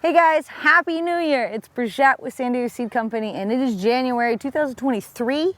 Hey guys, Happy New Year! It's Brigitte with San Diego Seed Company and it is January 2023,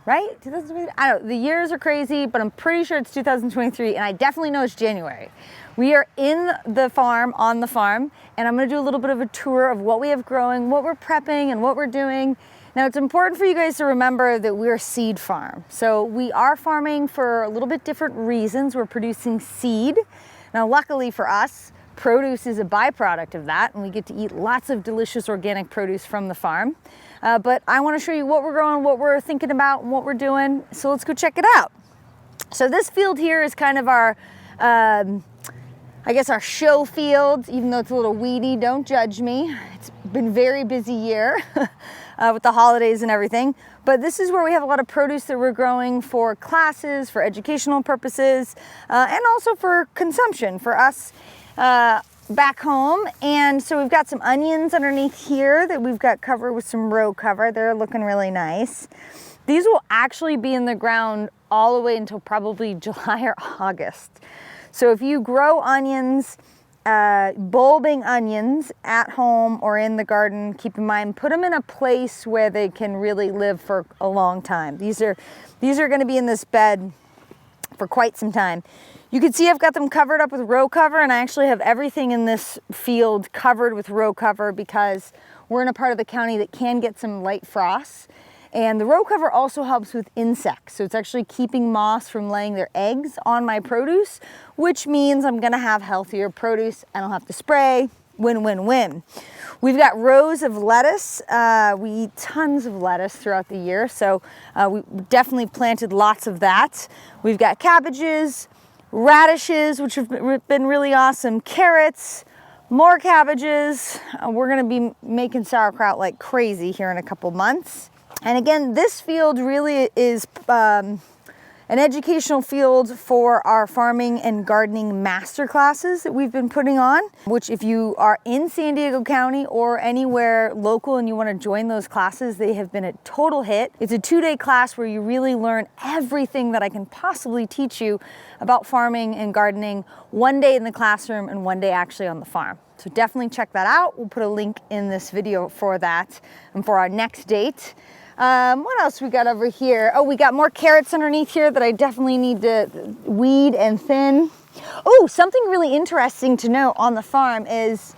right? 2023? I don't know, the years are crazy, but I'm pretty sure it's 2023 and I definitely know it's January. We are in the farm, on the farm, and I'm gonna do a little bit of a tour of what we have growing, what we're prepping and what we're doing. Now it's important for you guys to remember that we're a seed farm. So we are farming for a little bit different reasons. We're producing seed. Now luckily for us, produce is a byproduct of that, and we get to eat lots of delicious organic produce from the farm. But I want to show you what we're growing, what we're thinking about, and what we're doing. So let's go check it out. So this field here is kind of our, I guess our show field, even though it's a little weedy, don't judge me. It's been a very busy year with the holidays and everything. But this is where we have a lot of produce that we're growing for classes, for educational purposes, and also for consumption for us back home. And so we've got some onions underneath here that we've got covered with some row cover. They're looking really nice. These will actually be in the ground all the way until probably July or August. So if you grow onions, bulbing onions at home or in the garden, keep in mind, put them in a place where they can really live for a long time. These are going to be in this bed for quite some time. You can see I've got them covered up with row cover, and I actually have everything in this field covered with row cover because we're in a part of the county that can get some light frosts. And the row cover also helps with insects. So it's actually keeping moths from laying their eggs on my produce, which means I'm gonna have healthier produce. I don't have to spray. Win, win, win. We've got rows of lettuce. We eat tons of lettuce throughout the year, so we definitely planted lots of that. We've got cabbages, radishes, which have been really awesome, carrots, more cabbages. We're gonna be making sauerkraut like crazy here in a couple months. And again, this field really is an educational field for our farming and gardening master classes that we've been putting on, which if you are in San Diego County or anywhere local and you want to join those classes, they have been a total hit. It's a 2-day class where you really learn everything that I can possibly teach you about farming and gardening, 1 day in the classroom and 1 day actually on the farm. So definitely check that out. We'll put a link in this video for that and for our next date. What else we got over here? Oh, we got more carrots underneath here that I definitely need to weed and thin. Oh, something really interesting to know on the farm is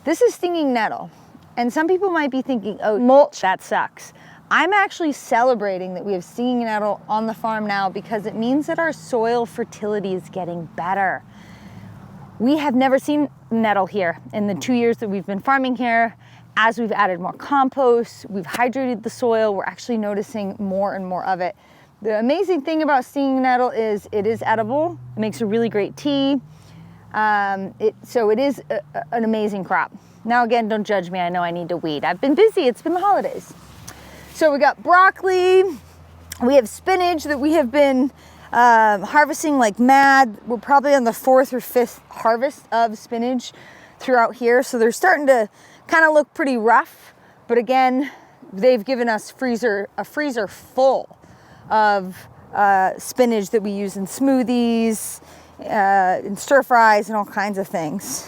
this is stinging nettle. And some people might be thinking, oh, mulch, that sucks. I'm actually celebrating that we have stinging nettle on the farm now because it means that our soil fertility is getting better. We have never seen nettle here in the 2 years that we've been farming here. As we've added more compost, we've hydrated the soil, we're actually noticing more and more of it. The amazing thing about stinging nettle is it is edible. It makes a really great tea. So it is an amazing crop. Now again, don't judge me, I know I need to weed. I've been busy, it's been the holidays. So we got broccoli, we have spinach that we have been harvesting like mad. We're probably on the 4th or 5th harvest of spinach throughout here. So they're starting to kind of look pretty rough, but again, they've given us a freezer full of spinach that we use in smoothies, in stir fries, and all kinds of things.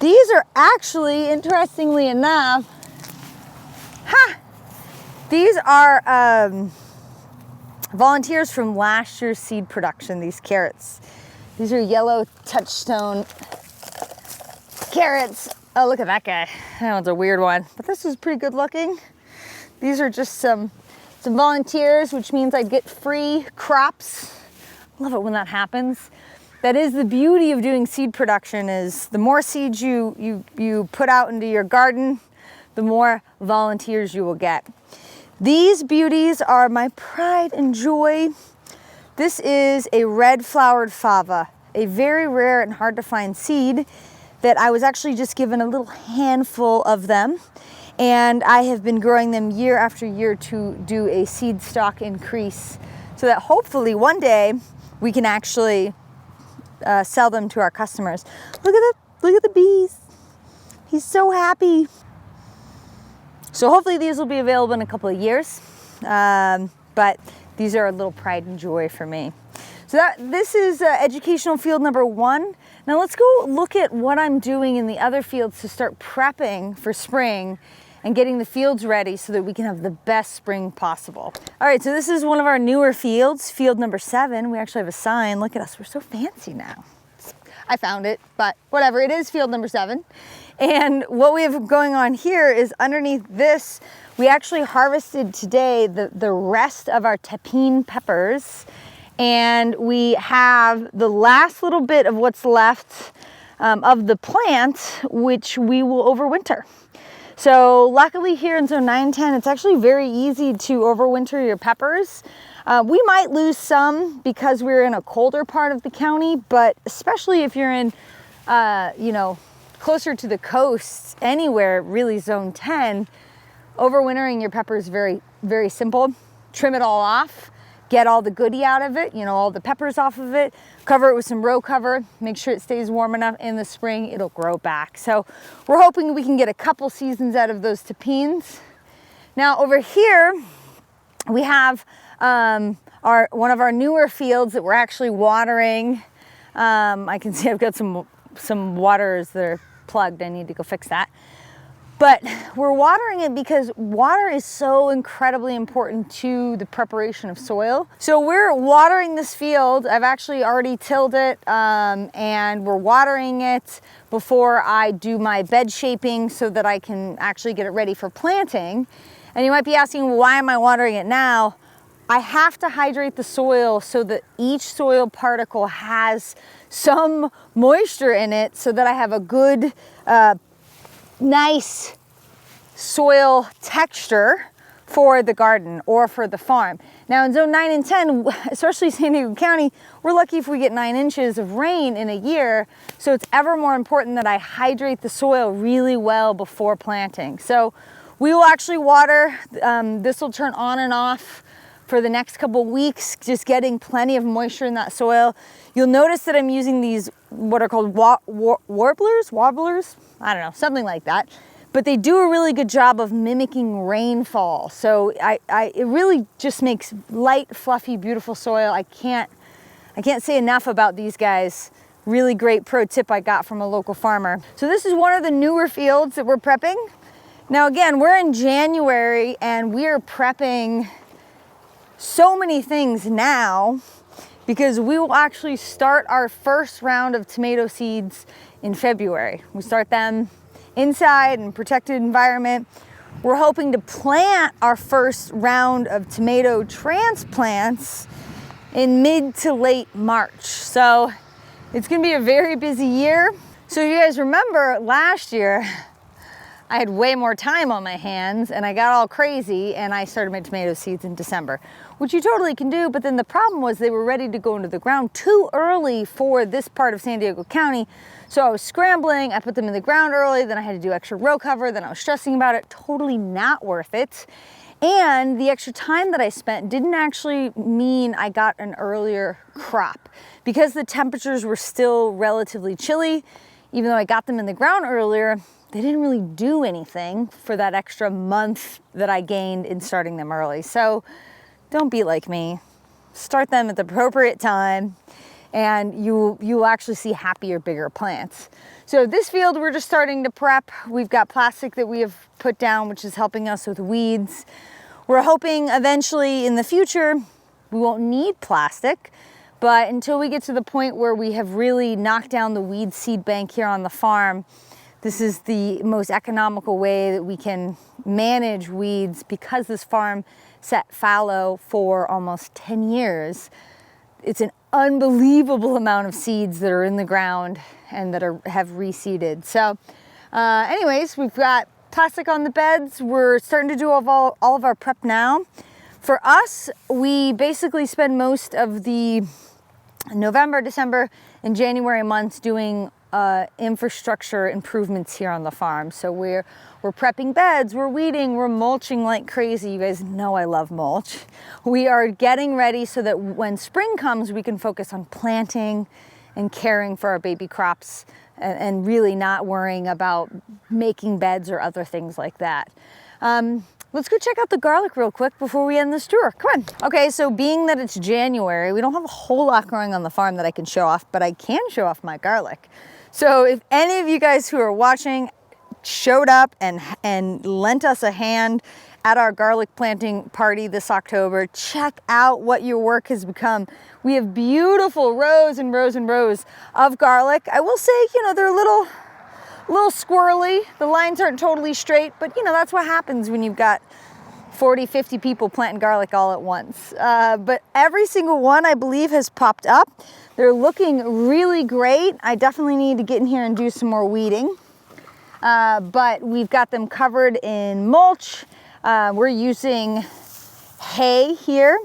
These are actually, interestingly enough, these are volunteers from last year's seed production, these carrots. These are yellow touchstone carrots. Oh, look at that guy. That one's a weird one, but this is pretty good looking. These are just some volunteers, which means I get free crops. Love it when that happens. That is the beauty of doing seed production, is the more seeds you put out into your garden, the more volunteers you will get. These beauties are my pride and joy. This is a red flowered fava, a very rare and hard to find seed that I was actually just given a little handful of them, and I have been growing them year after year to do a seed stock increase so that hopefully one day we can actually sell them to our customers. Look at the bees. He's so happy. So hopefully these will be available in a couple of years, but these are a little pride and joy for me. So this is educational field number 1. Now let's go look at what I'm doing in the other fields to start prepping for spring and getting the fields ready so that we can have the best spring possible. All right, so this is one of our newer fields, field number 7. We actually have a sign. Look at us, we're so fancy now. I found it, but whatever, it is field number 7. And what we have going on here is underneath this, we actually harvested today the rest of our tapine peppers. And we have the last little bit of what's left of the plant, which we will overwinter. So luckily here in zone 9-10, it's actually very easy to overwinter your peppers. We might lose some because we're in a colder part of the county, but especially if you're in, you know, closer to the coast, anywhere really zone 10, overwintering your peppers is very, very simple. Trim it all off, get all the goodie out of it, you know, all the peppers off of it, cover it with some row cover, make sure it stays warm enough. In the spring, it'll grow back. So we're hoping we can get a couple seasons out of those tapines. Now over here, we have one of our newer fields that we're actually watering. I can see I've got some waters that are plugged. I need to go fix that. But we're watering it because water is so incredibly important to the preparation of soil. So we're watering this field. I've actually already tilled it, and we're watering it before I do my bed shaping so that I can actually get it ready for planting. And you might be asking, why am I watering it now? I have to hydrate the soil so that each soil particle has some moisture in it so that I have a good, nice soil texture for the garden or for the farm. Now in zone 9 and 10, especially San Diego County, we're lucky if we get 9 inches of rain in a year. So it's ever more important that I hydrate the soil really well before planting. So we will actually water. This will turn on and off for the next couple weeks, just getting plenty of moisture in that soil. You'll notice that I'm using these, what are called wobblers, I don't know, something like that. But they do a really good job of mimicking rainfall. So it really just makes light, fluffy, beautiful soil. I can't say enough about these guys. Really great pro tip I got from a local farmer. So this is one of the newer fields that we're prepping. Now again, we're in January and we are prepping so many things now because we will actually start our first round of tomato seeds in February. We start them inside in protected environment. We're hoping to plant our first round of tomato transplants in mid to late March. So it's gonna be a very busy year. So if you guys remember last year, I had way more time on my hands and I got all crazy and I started my tomato seeds in December, which you totally can do, but then the problem was they were ready to go into the ground too early for this part of San Diego County. So I was scrambling, I put them in the ground early, then I had to do extra row cover, then I was stressing about it, totally not worth it. And the extra time that I spent didn't actually mean I got an earlier crop. Because the temperatures were still relatively chilly, even though I got them in the ground earlier, they didn't really do anything for that extra month that I gained in starting them early. So don't be like me. Start them at the appropriate time and you'll actually see happier, bigger plants. So this field, we're just starting to prep. We've got plastic that we have put down, which is helping us with weeds. We're hoping eventually in the future, we won't need plastic, but until we get to the point where we have really knocked down the weed seed bank here on the farm, this is the most economical way that we can manage weeds because this farm sat fallow for almost 10 years. It's an unbelievable amount of seeds that are in the ground and that have reseeded. So anyways, we've got plastic on the beds. We're starting to do all of our prep now. For us, we basically spend most of the November, December, and January months doing infrastructure improvements here on the farm. So we're prepping beds, we're weeding, we're mulching like crazy. You guys know I love mulch. We are getting ready so that when spring comes, we can focus on planting and caring for our baby crops and really not worrying about making beds or other things like that. let's go check out the garlic real quick before we end this tour. Come on. Okay, so being that it's January, we don't have a whole lot growing on the farm that I can show off, but I can show off my garlic. So if any of you guys who are watching showed up and lent us a hand at our garlic planting party this October, check out what your work has become. We have beautiful rows and rows and rows of garlic. I will say, you know, they're a little squirrely. The lines aren't totally straight, but you know, that's what happens when you've got 40, 50 people planting garlic all at once. But every single one, I believe, has popped up. They're looking really great. I definitely need to get in here and do some more weeding. But we've got them covered in mulch. We're using hay here.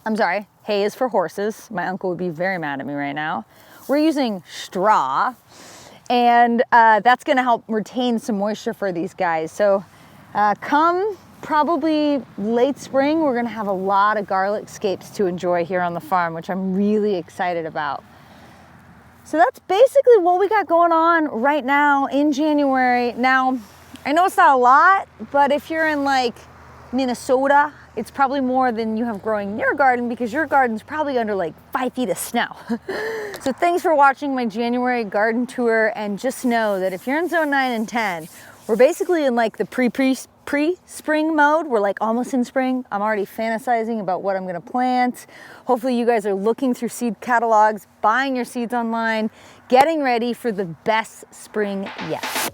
I'm sorry, hay is for horses. My uncle would be very mad at me right now. We're using straw, and that's gonna help retain some moisture for these guys. So come probably late spring, we're gonna have a lot of garlic scapes to enjoy here on the farm, which I'm really excited about. So that's basically what we got going on right now in January. Now, I know it's not a lot, but if you're in like Minnesota, it's probably more than you have growing in your garden because your garden's probably under like 5 feet of snow. So thanks for watching my January garden tour, and just know that if you're in zone 9 and 10, we're basically in like the pre-spring mode. We're like almost in spring. I'm already fantasizing about what I'm gonna plant. Hopefully you guys are looking through seed catalogs, buying your seeds online, getting ready for the best spring yet.